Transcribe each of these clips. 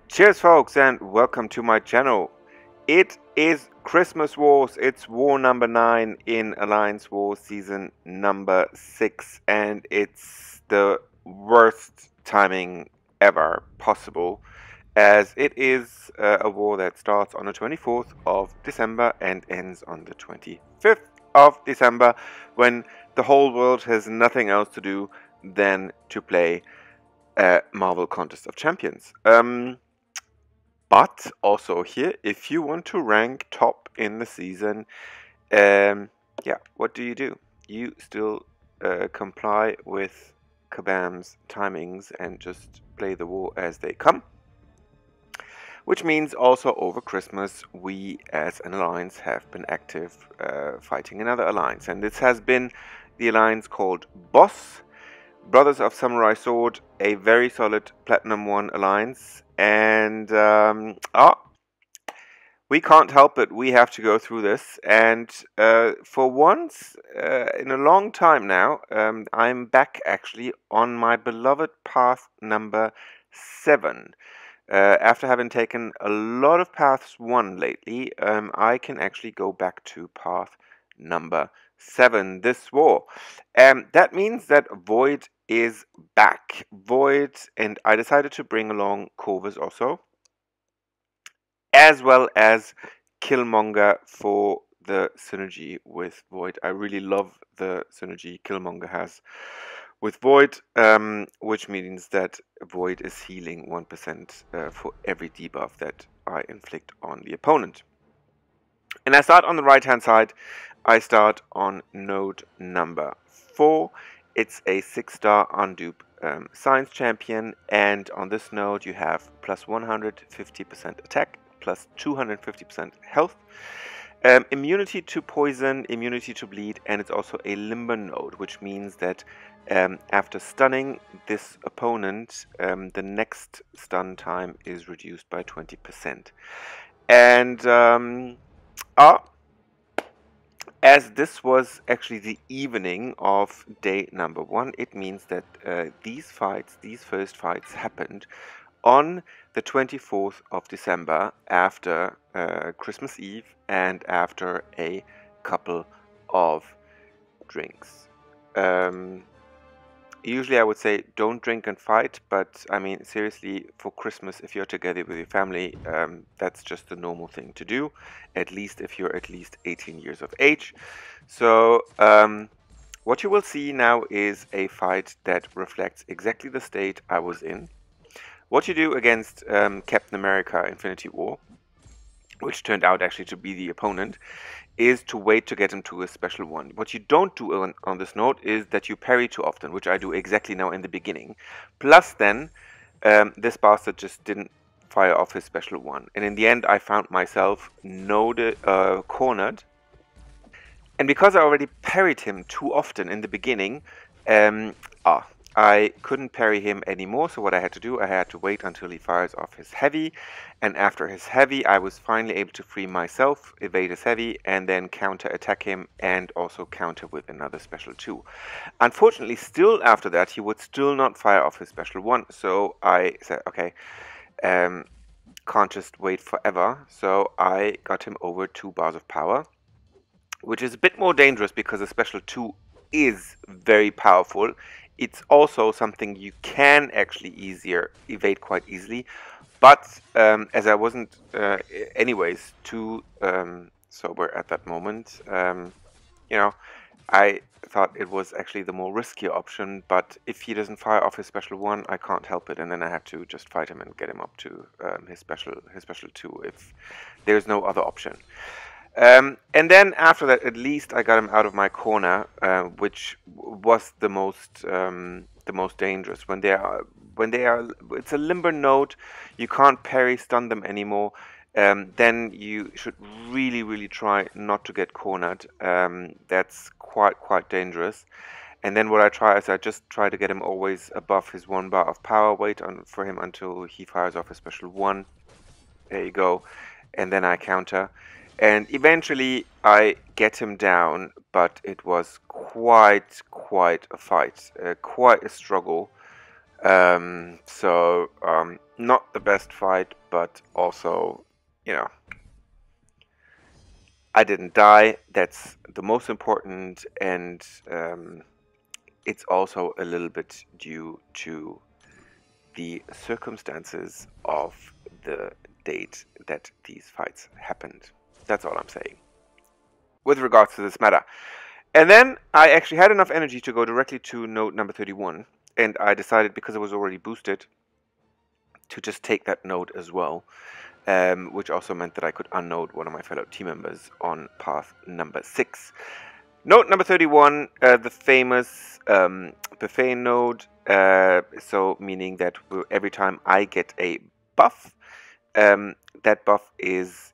Cheers folks and welcome to my channel. It is Christmas Wars. It's war number 9 in Alliance War season number 6, and it's the worst timing ever possible, as it is a war that starts on the 24th of December and ends on the 25th of December, when the whole world has nothing else to do than to play Marvel Contest of Champions. But also here, if you want to rank top in the season, yeah, what do? You still comply with Kabam's timings and just play the war as they come. Which means also over Christmas, we as an alliance have been active fighting another alliance. And this has been the alliance called Boss, Brothers of Samurai Sword, a very solid Platinum 1 alliance. And we can't help it. We have to go through this. And for once in a long time now, I'm back actually on my beloved path number 7. After having taken a lot of paths 1 lately, I can actually go back to path number 7 this war. That means that Void is back. Void, and I decided to bring along Corvus also, as well as Killmonger for the synergy with Void. I really love the synergy Killmonger has with Void, which means that Void is healing 1% for every debuff that I inflict on the opponent. And I start on the right hand side. I start on node number 4. It's a 6-star undupe science champion, and on this node you have plus 150% attack, plus 250% health, immunity to poison, immunity to bleed, and it's also a limber node, which means that after stunning this opponent, the next stun time is reduced by 20%. And as this was actually the evening of day number 1, it means that these first fights happened on the 24th of December after Christmas Eve and after a couple of drinks. Usually I would say don't drink and fight, but I mean seriously, for Christmas, if you're together with your family, that's just the normal thing to do, at least if you're at least 18 years of age. So what you will see now is a fight that reflects exactly the state I was in. What you do against Captain America Infinity War, which turned out actually to be the opponent, is to wait to get him to a special 1. What you don't do on this node is that you parry too often, which I do exactly now in the beginning. Plus then, this bastard just didn't fire off his special 1. And in the end, I found myself cornered. And because I already parried him too often in the beginning, I couldn't parry him anymore, so what I had to do, I had to wait until he fires off his heavy, and after his heavy, I was finally able to free myself, evade his heavy, and then counter-attack him, and also counter with another special 2. Unfortunately, still after that, he would still not fire off his special 1, so I said, okay, can't just wait forever, so I got him over 2 bars of power, which is a bit more dangerous because the special 2 is very powerful. It's also something you can actually evade quite easily, but as I wasn't anyways too sober at that moment, you know, I thought it was actually the more riskier option. But if he doesn't fire off his special 1, I can't help it, and then I have to just fight him and get him up to his special 2 if there's no other option. And then after that, at least I got him out of my corner, which was the most dangerous. When they are, it's a limber node. You can't parry stun them anymore. Then you should really try not to get cornered. That's quite dangerous. And then what I try is I just try to get him always above his 1 bar of power. Wait for him until he fires off his special 1. There you go. And then I counter. And eventually I get him down, but it was quite a fight, quite a struggle. Not the best fight, but also, you know, I didn't die. That's the most important, and it's also a little bit due to the circumstances of the date that these fights happened. That's all I'm saying with regards to this matter. And then I actually had enough energy to go directly to node number 31, and I decided, because it was already boosted, to just take that node as well, which also meant that I could unnode one of my fellow team members on path number 6. Node number 31, the famous buffet node, so meaning that every time I get a buff, that buff is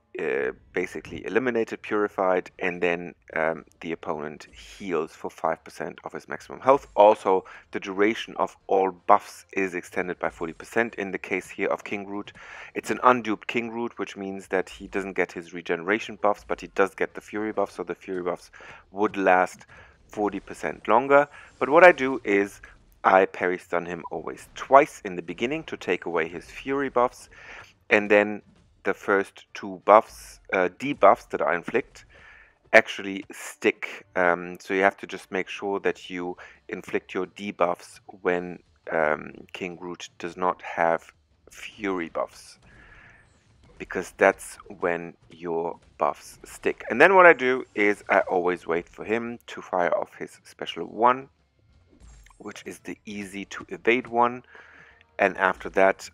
basically eliminated, purified, and then the opponent heals for 5% of his maximum health. Also, the duration of all buffs is extended by 40%. In the case here of Kingroot, it's an unduped Kingroot, which means that he doesn't get his regeneration buffs, but he does get the fury buffs, so the fury buffs would last 40% longer. But what I do is I parry stun him always twice in the beginning to take away his fury buffs, and then the first 2 buffs, debuffs that I inflict, actually stick. So you have to just make sure that you inflict your debuffs when Kingroot does not have fury buffs, because that's when your buffs stick. And then what I do is I always wait for him to fire off his special 1, which is the easy to evade one. And after that,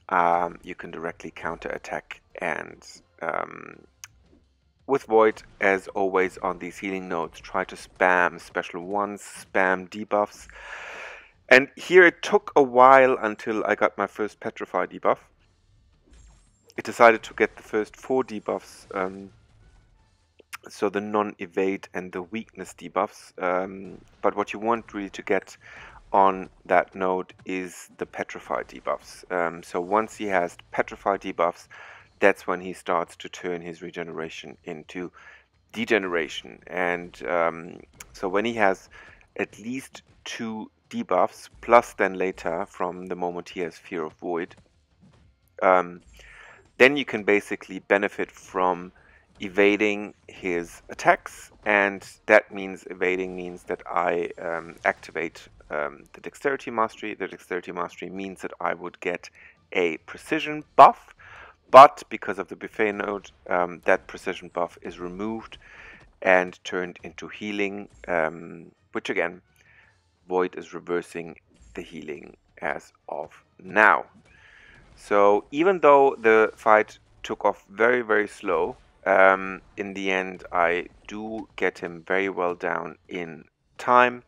you can directly counter attack. And with Void, as always on these healing nodes, try to spam special ones, spam debuffs. And here it took a while until I got my first Petrify debuff. It decided to get the first 4 debuffs, so the non-evade and the weakness debuffs. But what you want really to get on that node is the Petrify debuffs. So once he has Petrify debuffs, that's when he starts to turn his regeneration into degeneration. And so when he has at least 2 debuffs, plus then later from the moment he has Fear of Void, then you can basically benefit from evading his attacks, and that means evading means that I activate the Dexterity Mastery. The Dexterity Mastery means that I would get a precision buff, but because of the buffet node, that precision buff is removed and turned into healing, which again, Void is reversing the healing as of now. So even though the fight took off very, very slow, in the end I do get him very well down in time.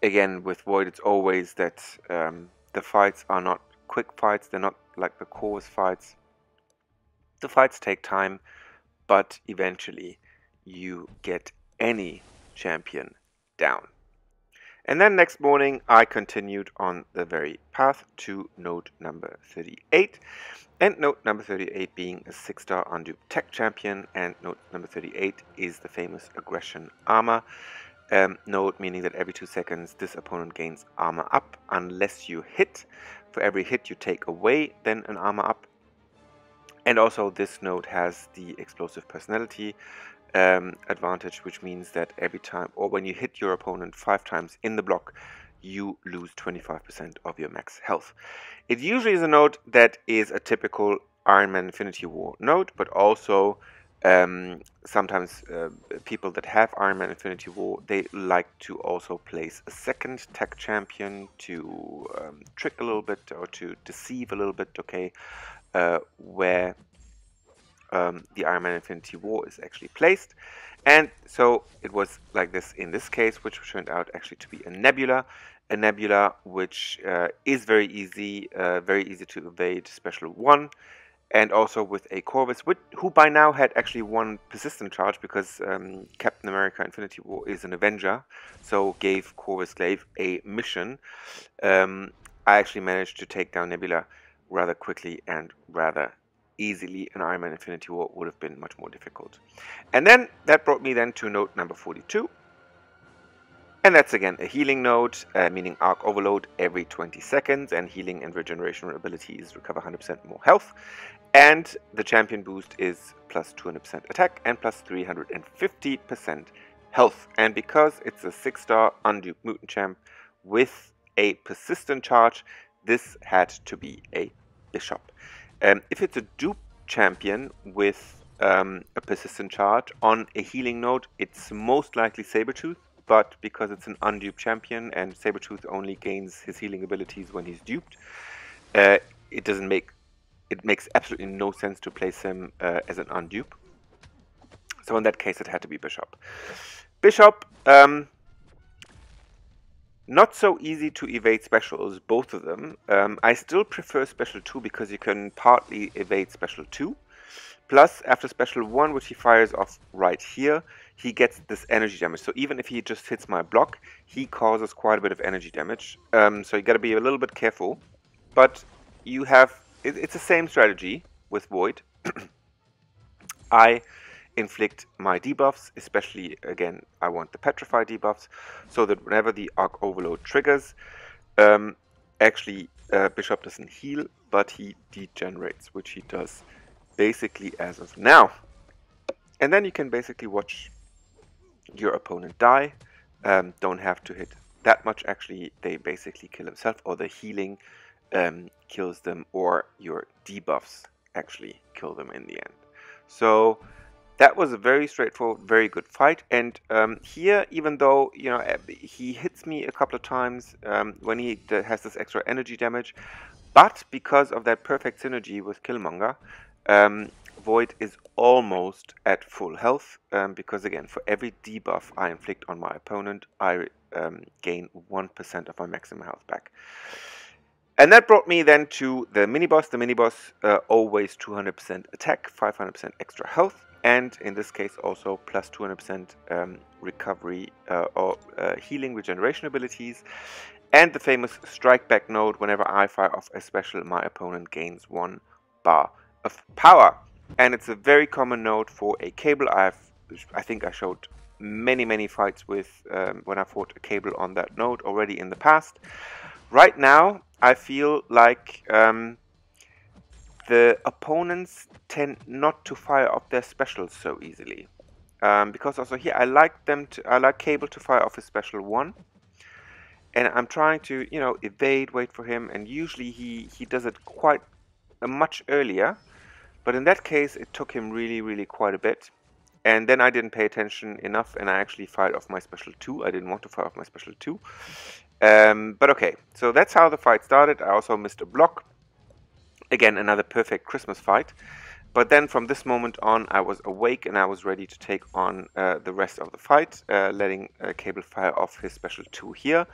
Again, with Void, it's always that the fights are not quick fights. They're not like the Chorus fights. The fights take time, but eventually you get any champion down. And then next morning I continued on the very path to node number 38. And node number 38 being a 6-star unduped tech champion, and node number 38 is the famous aggression armor node, meaning that every 2 seconds this opponent gains armor up unless you hit. For every hit you take away then an armor up. And also this node has the explosive personality advantage, which means that every time, or when you hit your opponent 5 times in the block, you lose 25% of your max health. It usually is a node that is a typical Iron Man Infinity War node, but also sometimes people that have Iron Man Infinity War, they like to also place a second tech champion to trick a little bit, or to deceive a little bit, okay, where the Iron Man Infinity War is actually placed. And so it was like this in this case, which turned out actually to be a nebula. A nebula which is very easy to evade special 1. And also with a Corvus, who by now had actually 1 persistent charge, because Captain America Infinity War is an Avenger, so gave Corvus Glaive a mission. I actually managed to take down Nebula rather quickly and rather easily. An Iron Man Infinity War would have been much more difficult. And then that brought me then to node number 42. And that's again a healing node, meaning arc overload every 20 seconds, and healing and regeneration abilities recover 100% more health. And the champion boost is plus 200% attack and plus 350% health. And because it's a 6-star unduped mutant champ with a persistent charge, this had to be a bishop. If it's a dupe champion with a persistent charge on a healing node, it's most likely Sabretooth. But because it's an unduped champion and Sabretooth only gains his healing abilities when he's duped, it makes absolutely no sense to place him as an undupe. So in that case, it had to be Bishop. Bishop, not so easy to evade specials, both of them. I still prefer Special 2 because you can partly evade Special 2. Plus, after Special 1, which he fires off right here, he gets this energy damage. So even if he just hits my block, he causes quite a bit of energy damage. So you gotta be a little bit careful. But you have... It's the same strategy with Void. I inflict my debuffs, especially, again, I want the Petrify debuffs, so that whenever the Arc Overload triggers, actually Bishop doesn't heal, but he degenerates, which he does basically as of now. And then you can basically watch your opponent die. Don't have to hit that much, actually. They basically kill themselves, or the healing kills them, or your debuffs actually kill them in the end. So that was a very straightforward, very good fight. And here, even though, you know, he hits me a couple of times when he has this extra energy damage, but because of that perfect synergy with Killmonger, Void is almost at full health, because again, for every debuff I inflict on my opponent, I gain 1% of my maximum health back. And that brought me then to the Miniboss. The Miniboss always 200% attack, 500% extra health, and in this case also plus 200% recovery or healing regeneration abilities. And the famous strike back node, whenever I fire off a special, my opponent gains 1 bar of power. And it's a very common node for a Cable. I think I showed many fights with when I fought a Cable on that node already in the past. Right now, I feel like the opponents tend not to fire off their specials so easily, because also here I like Cable to fire off his special 1, and I'm trying to, you know, evade, wait for him, and usually he does it quite much earlier. But in that case, it took him really quite a bit. And then I didn't pay attention enough, and I actually fired off my special 2. I didn't want to fire off my special 2. But okay, so that's how the fight started. I also missed a block. Again, another perfect Christmas fight. But then from this moment on, I was awake and I was ready to take on the rest of the fight, letting Cable fire off his special 2 here.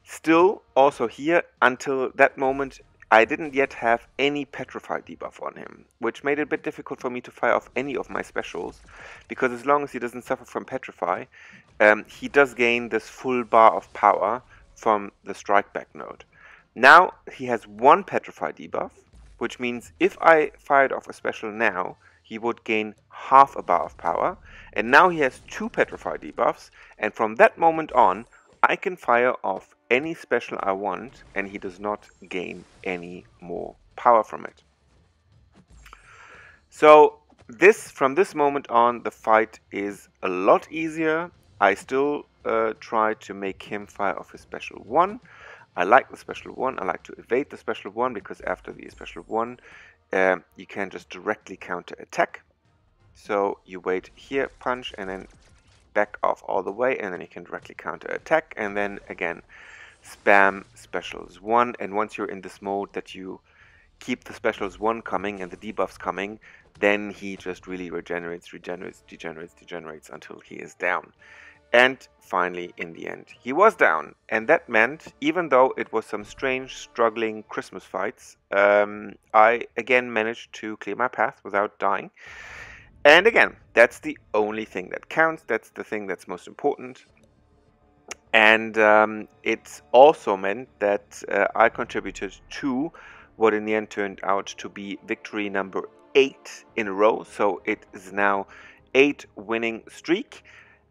Still, also here, until that moment, I didn't yet have any Petrify debuff on him, which made it a bit difficult for me to fire off any of my specials, because as long as he doesn't suffer from Petrify, he does gain this full bar of power from the strike back node. Now he has 1 Petrify debuff, which means if I fired off a special now, he would gain half a bar of power, and now he has 2 Petrify debuffs, and from that moment on, I can fire off any special I want, and he does not gain any more power from it. So from this moment on, the fight is a lot easier. I still try to make him fire off his special 1. I like the special 1. I like to evade the special 1, because after the special 1, you can just directly counter attack. So you wait here, punch, and then back off all the way, and then you can directly counter attack, and then again spam specials 1. And once you're in this mode that you keep the specials 1 coming and the debuffs coming, then he just really degenerates until he is down. And finally, in the end, he was down. And that meant, even though it was some strange, struggling Christmas fights, I again managed to clear my path without dying. And again, that's the only thing that counts. That's the thing that's most important. And it also meant that I contributed to what in the end turned out to be victory number 8 in a row. So it is now 8 winning streak.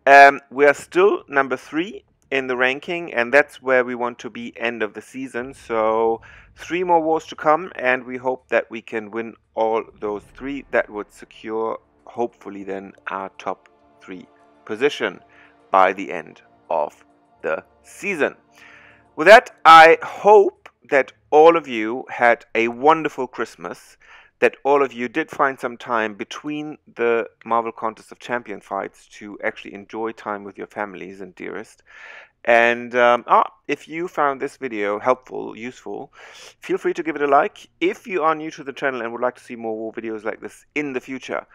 We are still number 3 in the ranking, and that's where we want to be end of the season. So 3 more wars to come, and we hope that we can win all those 3. That would secure, hopefully then, our top 3 position by the end of the season. With that, I hope that all of you had a wonderful Christmas, that all of you did find some time between the Marvel Contest of Champion fights to actually enjoy time with your families and dearest. And if you found this video helpful, useful, feel free to give it a like. If you are new to the channel and would like to see more videos like this in the future,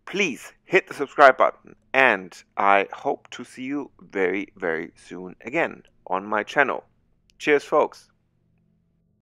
please hit the subscribe button. And I hope to see you very, very soon again on my channel. Cheers, folks.